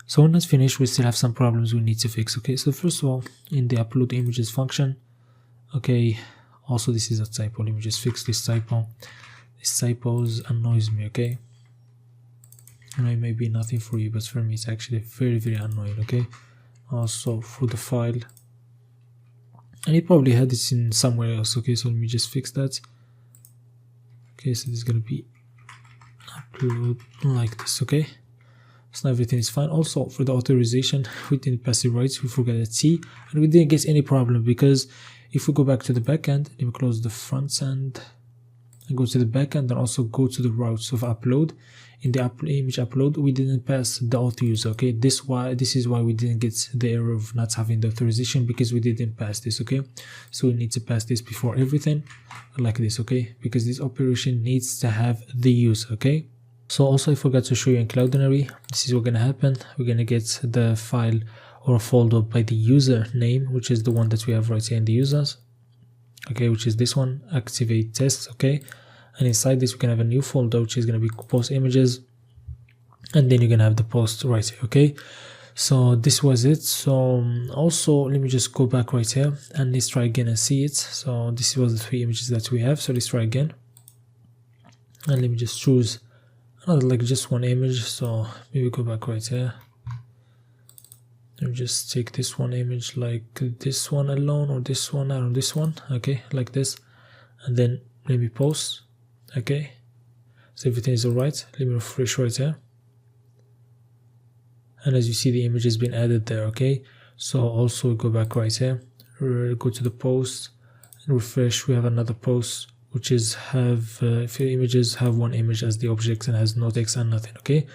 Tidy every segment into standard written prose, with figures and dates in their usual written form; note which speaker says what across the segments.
Speaker 1: So when that's finished, we still have some problems we need to fix. Okay, so first of all, in the upload images function, okay, also this is a typo. Let me just fix this typo. This typos annoys me. Okay, and it may be nothing for you, but for me it's actually very annoying. Okay, also for the file, and it probably had this in somewhere else. Okay, so let me just fix that. Okay, so this is gonna be upload like this. Okay, so now everything is fine. Also for the authorization, we didn't pass the rights, we forgot a T, and we didn't get any problem, because if we go back to the backend, let me close the front end and go to the backend, and also go to the routes of upload. In the image upload, we didn't pass the auto user. Okay, this is why we didn't get the error of not having the authorization, because we didn't pass this. Okay, so we need to pass this before everything, like this. Okay, because this operation needs to have the use. Okay, so also I forgot to show you in Cloudinary, this is what's gonna happen. We're gonna get the file or folder by the user name, which is the one that we have right here in the users. Okay, which is this one, activate tests. Okay, and inside this we can have a new folder, which is going to be post images, and then you're going to have the post right here. Okay, so this was it. So also let me just go back right here and let's try again and see it. So this was the 3 images that we have. So let's try again, and let me just choose another, like just one image. So maybe go back right here. Let me just take this one image, like this one alone, or this one, or this one. Okay, like this, and then let me post. Okay, so everything is alright. Let me refresh right here, and as you see, the image has been added there. Okay, so also go back right here, go to the post and refresh. We have another post, which is have if your images have one image as the object and has no text and nothing. Okay,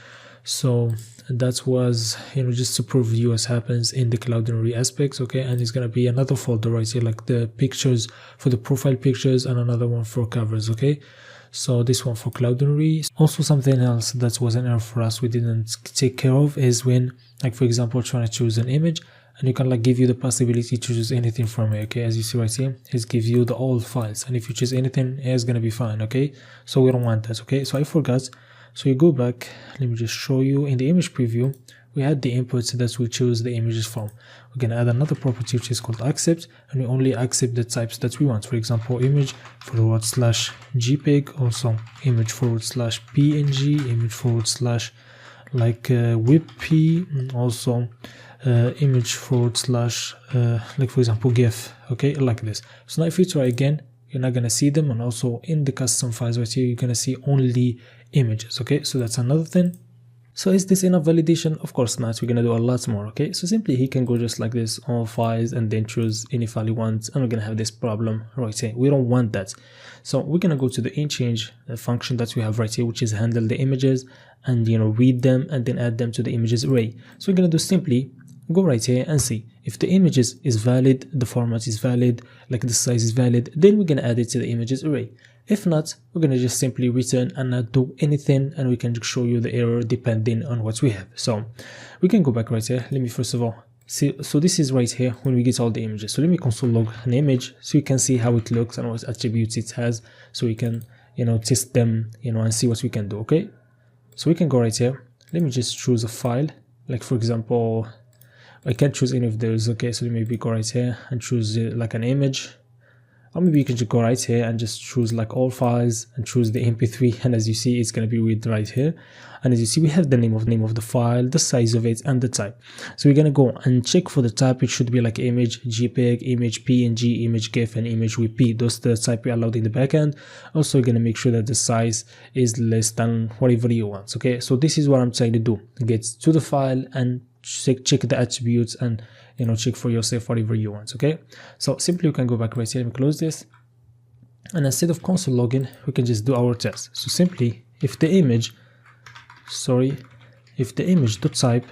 Speaker 1: so that was, just to prove you as happens in the Cloudinary aspects. Okay, and it's gonna be another folder right here, like the pictures for the profile pictures, and another one for covers. Okay, so this one for Cloudinary. Also something else that was an error for us we didn't take care of is when, like for example, trying to choose an image, and you can like give you the possibility to choose anything from it. Okay, as you see right here, it gives you the all files, and if you choose anything, it's gonna be fine. Okay, so we don't want that. Okay, so I forgot. So you go back, let me just show you in the image preview, we had the inputs that we choose the images from. We're going to add another property which is called accept, and we only accept the types that we want. For example, image /JPEG, also image /PNG, image like WebP, and also image like for example GIF. Okay, like this. So now if you try again, you're not going to see them, and also in the custom files right here, you're going to see only images. Okay, so that's another thing. So is this enough validation? Of course not. We're gonna do a lot more. Okay, so simply he can go just like this on files and then choose any file he wants, and we're gonna have this problem right here. We don't want that. So we're gonna go to the InChange function that we have right here, which is handle the images and read them and then add them to the images array. So we're gonna do simply go right here and see if the images is valid, the format is valid, like the size is valid, then we're gonna add it to the images array. If not, we're gonna just simply return and not do anything, and we can show you the error depending on what we have. So we can go back right here. Let me first of all see. So this is right here when we get all the images. So let me console log an image so you can see how it looks and what attributes it has, so we can test them and see what we can do. Okay, so we can go right here. Let me just choose a file, like for example, I can't choose any of those. Okay, so maybe go right here and choose like an image, or maybe you can just go right here and just choose like all files and choose the mp3, and as you see, it's going to be with right here. And as you see, we have the name of the file, the size of it, and the type. So we're going to go and check for the type. It should be like image JPEG, image PNG, image GIF, and image WebP. Those are the type we allowed in the backend. Also, you're going to make sure that the size is less than whatever you want. Okay, so this is what I'm trying to do: get to the file and check the attributes and check for yourself whatever you want. Okay, so simply you can go back right here and close this, and instead of console login, we can just do our test. So simply if the image type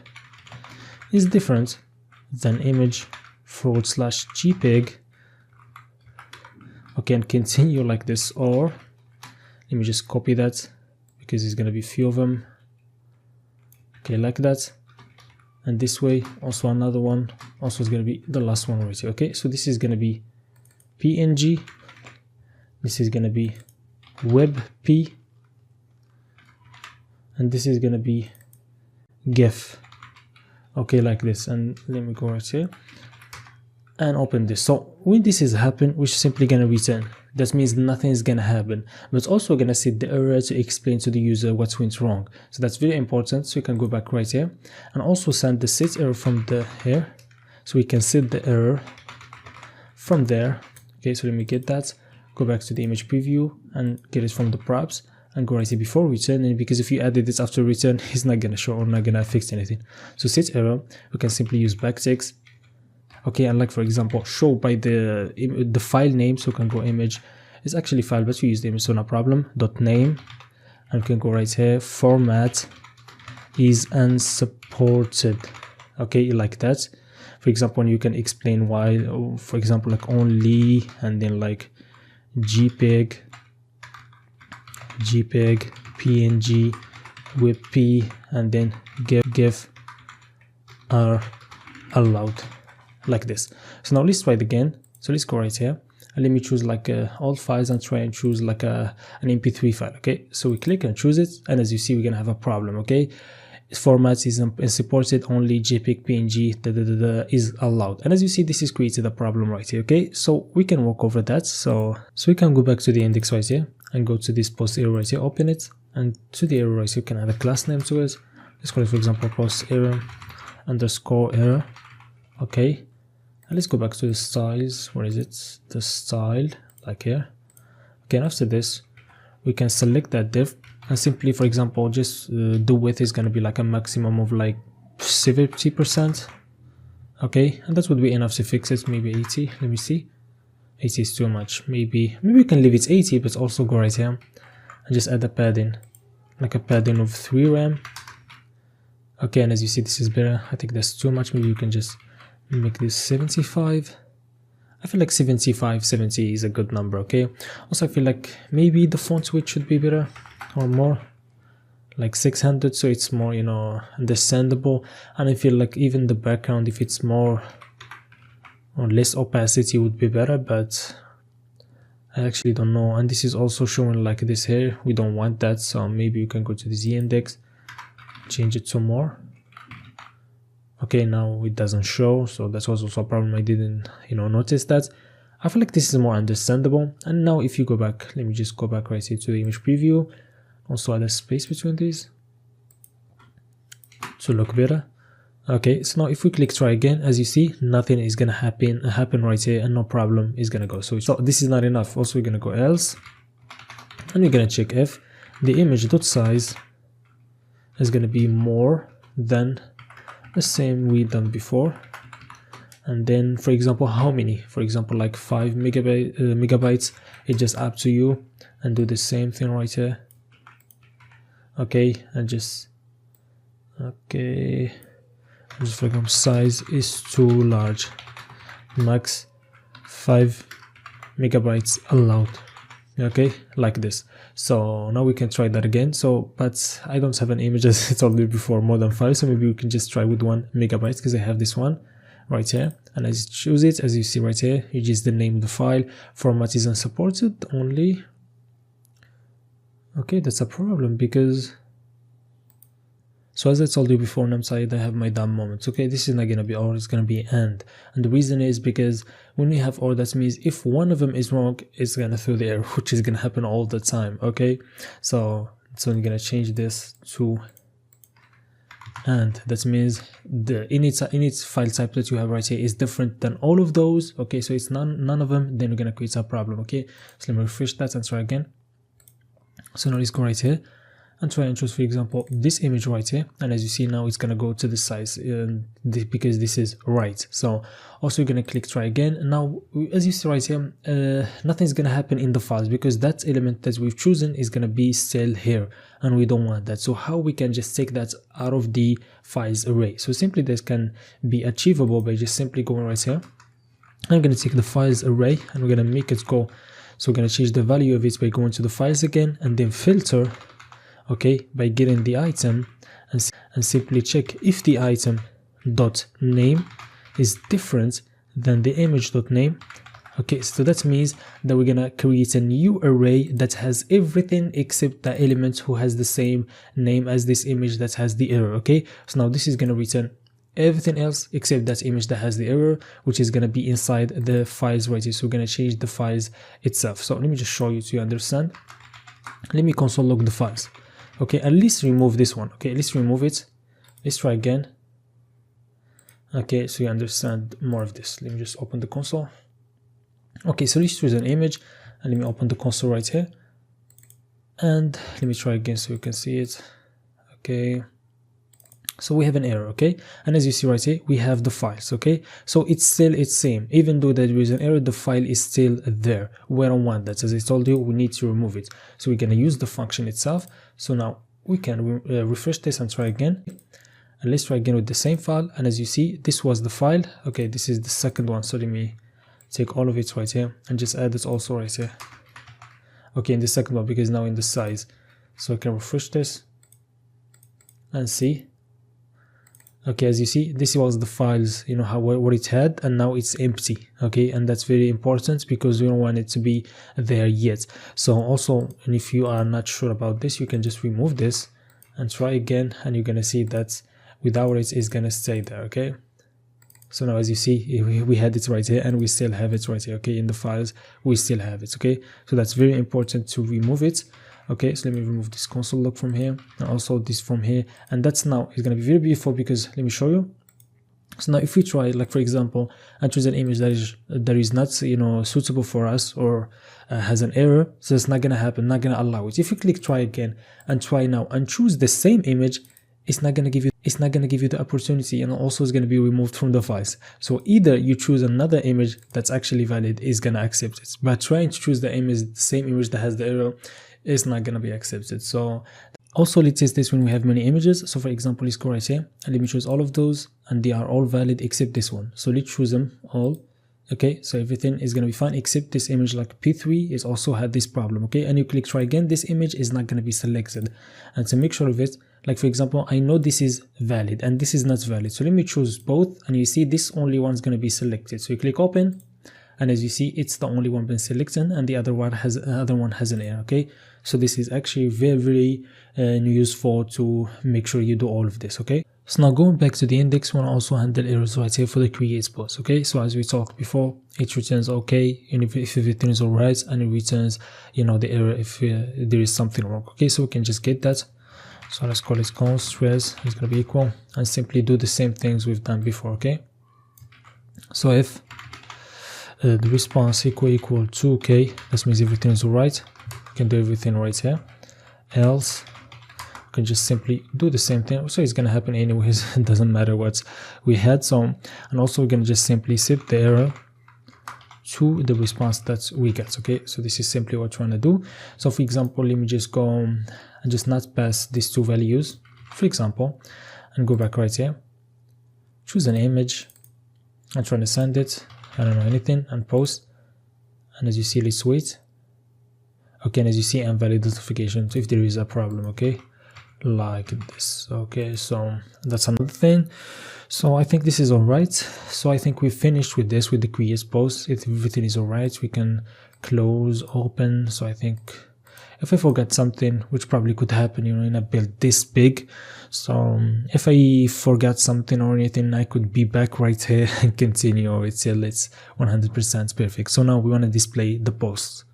Speaker 1: is different than image /JPEG, okay, and continue like this, or let me just copy that because it's going to be a few of them. Okay, like that. And this way, also another one, also is going to be the last one right here. Okay, so this is going to be PNG, this is going to be WebP, and this is going to be GIF. okay, like this. And let me go right here and open this. So when this is happen, we're simply gonna return. That means nothing is gonna happen, but it's also gonna set the error to explain to the user what went wrong. So that's very important. So we can go back right here and also send the set error from the here, so we can set the error from there. Okay, so let me get that, go back to the image preview and get it from the props and go right here before returning, because if you added this after return, it's not gonna show or not gonna fix anything. So set error, we can simply use backticks. Okay, and like for example, show by the file name, so we can go image, it's actually file, but we use the image, so no problem. .name, and we can go right here, format is unsupported. Okay, like that. For example, you can explain why, for example, like only, and then like JPEG, PNG, WebP, and then GIF are allowed, like this. So now let's try it again. So let's go right here and let me choose like all files and try and choose like an MP3 file. Okay, so we click and choose it, and as you see, we're gonna have a problem. Okay, format is supported, only JPEG, PNG is allowed, and as you see, this is created a problem right here. Okay, so we can walk over that. So we can go back to the index right here and go to this post error right here, open it, and to the error right here, you can add a class name to it. Let's call it, for example, post error underscore error. Okay, and let's go back to the styles. Where is it? The style, like here. Okay, and after this, we can select that div and simply, for example, just the width is going to be like a maximum of like 70%. Okay, and that would be enough to fix it. Maybe 80. Let me see. 80 is too much. Maybe we can leave it 80, but also go right here and just add a padding, like a padding of 3 RAM. Okay, and as you see, this is better. I think that's too much. Maybe you can just make this 75. I feel like 75, 70 is a good number. Okay, also I feel like maybe the font weight should be better or more, like 600, so it's more, you know, understandable. And I feel like even the background, if it's more or less opacity, would be better, but I actually don't know. And this is also showing like this here. We don't want that, so maybe you can go to the Z index, change it to more. Okay, now it doesn't show, so that was also a problem. I didn't, you know, notice that. I feel like this is more understandable. And now if you go back, let me just go back right here to the image preview, also add a space between these to look better. Okay, so now if we click try again, as you see, nothing is gonna happen right here, and no problem is gonna go. So this is not enough. Also, we're gonna go else, and we're gonna check if the image.size is gonna be more than the same we done before. And then, for example, how many? For example, like 5 megabytes. It's just up to you, and do the same thing right here. Okay, and just okay. Just for example, size is too large, max 5 megabytes allowed. Okay, like this. So now we can try that again. So, but I don't have an image, as I told you before, more than 5, so maybe we can just try with 1 megabyte, because I have this one right here, and as you choose it, as you see right here, you just the name of the file, format is unsupported only. Okay, that's a problem, because so as I told you before on Namside, I have my dumb moments. Okay, this is not gonna be or, it's gonna be and the reason is because when we have or, that means if one of them is wrong, it's gonna throw the error, which is gonna happen all the time. Okay, so I'm gonna change this to and. That means the init file type that you have right here is different than all of those. Okay, so it's none of them, then we're gonna create a problem. Okay, so let me refresh that and try again. So now let's go right here and try and choose, for example, this image right here, and as you see now, it's gonna go to the size because this is right. So also you're gonna click try again, and now as you see right here, nothing's gonna happen in the files, because that element that we've chosen is gonna be still here, and we don't want that. So how we can just take that out of the files array? So simply this can be achievable by just simply going right here. I'm gonna take the files array and we're gonna make it go. So we're gonna change the value of it by going to the files again, and then filter. Okay, by getting the item and simply check if the item dot name is different than the image dot name. Okay, so that means that we're gonna create a new array that has everything except the element who has the same name as this image that has the error. Okay, so now this is gonna return everything else except that image that has the error, which is going to be inside the files right here. So we're going to change the files itself. So let me just show you so you understand. Let me console log the files. Okay, at least remove this one. Okay, let's remove it. Let's try again. Okay, so you understand more of this. Let me just open the console. Okay, so let's choose an image and let me open the console right here. And let me try again so you can see it. Okay, so we have an error. Okay, and as you see right here, we have the files. Okay, so it's same, even though there is an error, the file is still there. We don't want that. As I told you, we need to remove it. So we're going to use the function itself. So now we can refresh this and try again. And let's try again with the same file. And as you see, this was the file. Okay, this is the second one. So let me take all of it right here and just add it also right here. Okay, in the second one, because now in the size. So I can refresh this and see. Okay, as you see, this was the files, you know, what it had, and now it's empty. Okay, and that's very important because we don't want it to be there yet. So also, and if you are not sure about this, you can just remove this and try again, and you're gonna see that without it, it's gonna stay there. Okay, so now as you see, we had it right here and we still have it right here. Okay, in the files we still have it. Okay, so that's very important to remove it. Okay, so let me remove this console log from here and also this from here, and that's now it's going to be very beautiful because let me show you. So now if we try, like for example, and choose an image that is not, you know, suitable for us or has an error, so it's not going to happen, not going to allow it. If you click try again and try now and choose the same image, it's not going to give you the opportunity, and also it's going to be removed from the files. So either you choose another image that's actually valid, is going to accept it, but trying to choose the same image that has the error, is not going to be accepted. So also let's test this when we have many images. So for example, let's go right here and let me choose all of those, and they are all valid except this one. So let's choose them all. Okay, so everything is going to be fine except this image, like P3 is also had this problem. Okay, and you click try again, this image is not going to be selected. And to make sure of it, like for example, I know this is valid and this is not valid, so let me choose both, and you see this only one's going to be selected. So you click open, and as you see, it's the only one been selected, and the other one has an error. Okay, so this is actually very useful to make sure you do all of this. Okay, so now going back to the index, we want to also handle errors right here for the create post. Okay, so as we talked before, it returns okay, and if everything is all right, and it returns, you know, the error if there is something wrong. Okay, so we can just get that. So let's call it const stress is going to be equal, and simply do the same things we've done before. Okay, so if the response equal to okay, that means everything is all right. We can do everything right here. Else we can just simply do the same thing, so it's going to happen anyways. It doesn't matter what we had. So, and also we're going to just simply set the error to the response that we get. Okay, so this is simply what we're trying to do. So for example, let me just go and just not pass these two values, for example, and go back right here, choose an image, I'm trying to send it, I don't know anything, and post. And as you see, let's wait. Okay, and as you see, invalid notification if there is a problem. Okay, like this. Okay, so that's another thing. So I think this is all right. So I think we finished with this, with the create post. If everything is all right, we can close, open. So I think if I forgot something, which probably could happen, you know, in a build this big, so if I forgot something or anything, I could be back right here and continue till it's 100% perfect. So now we want to display the post.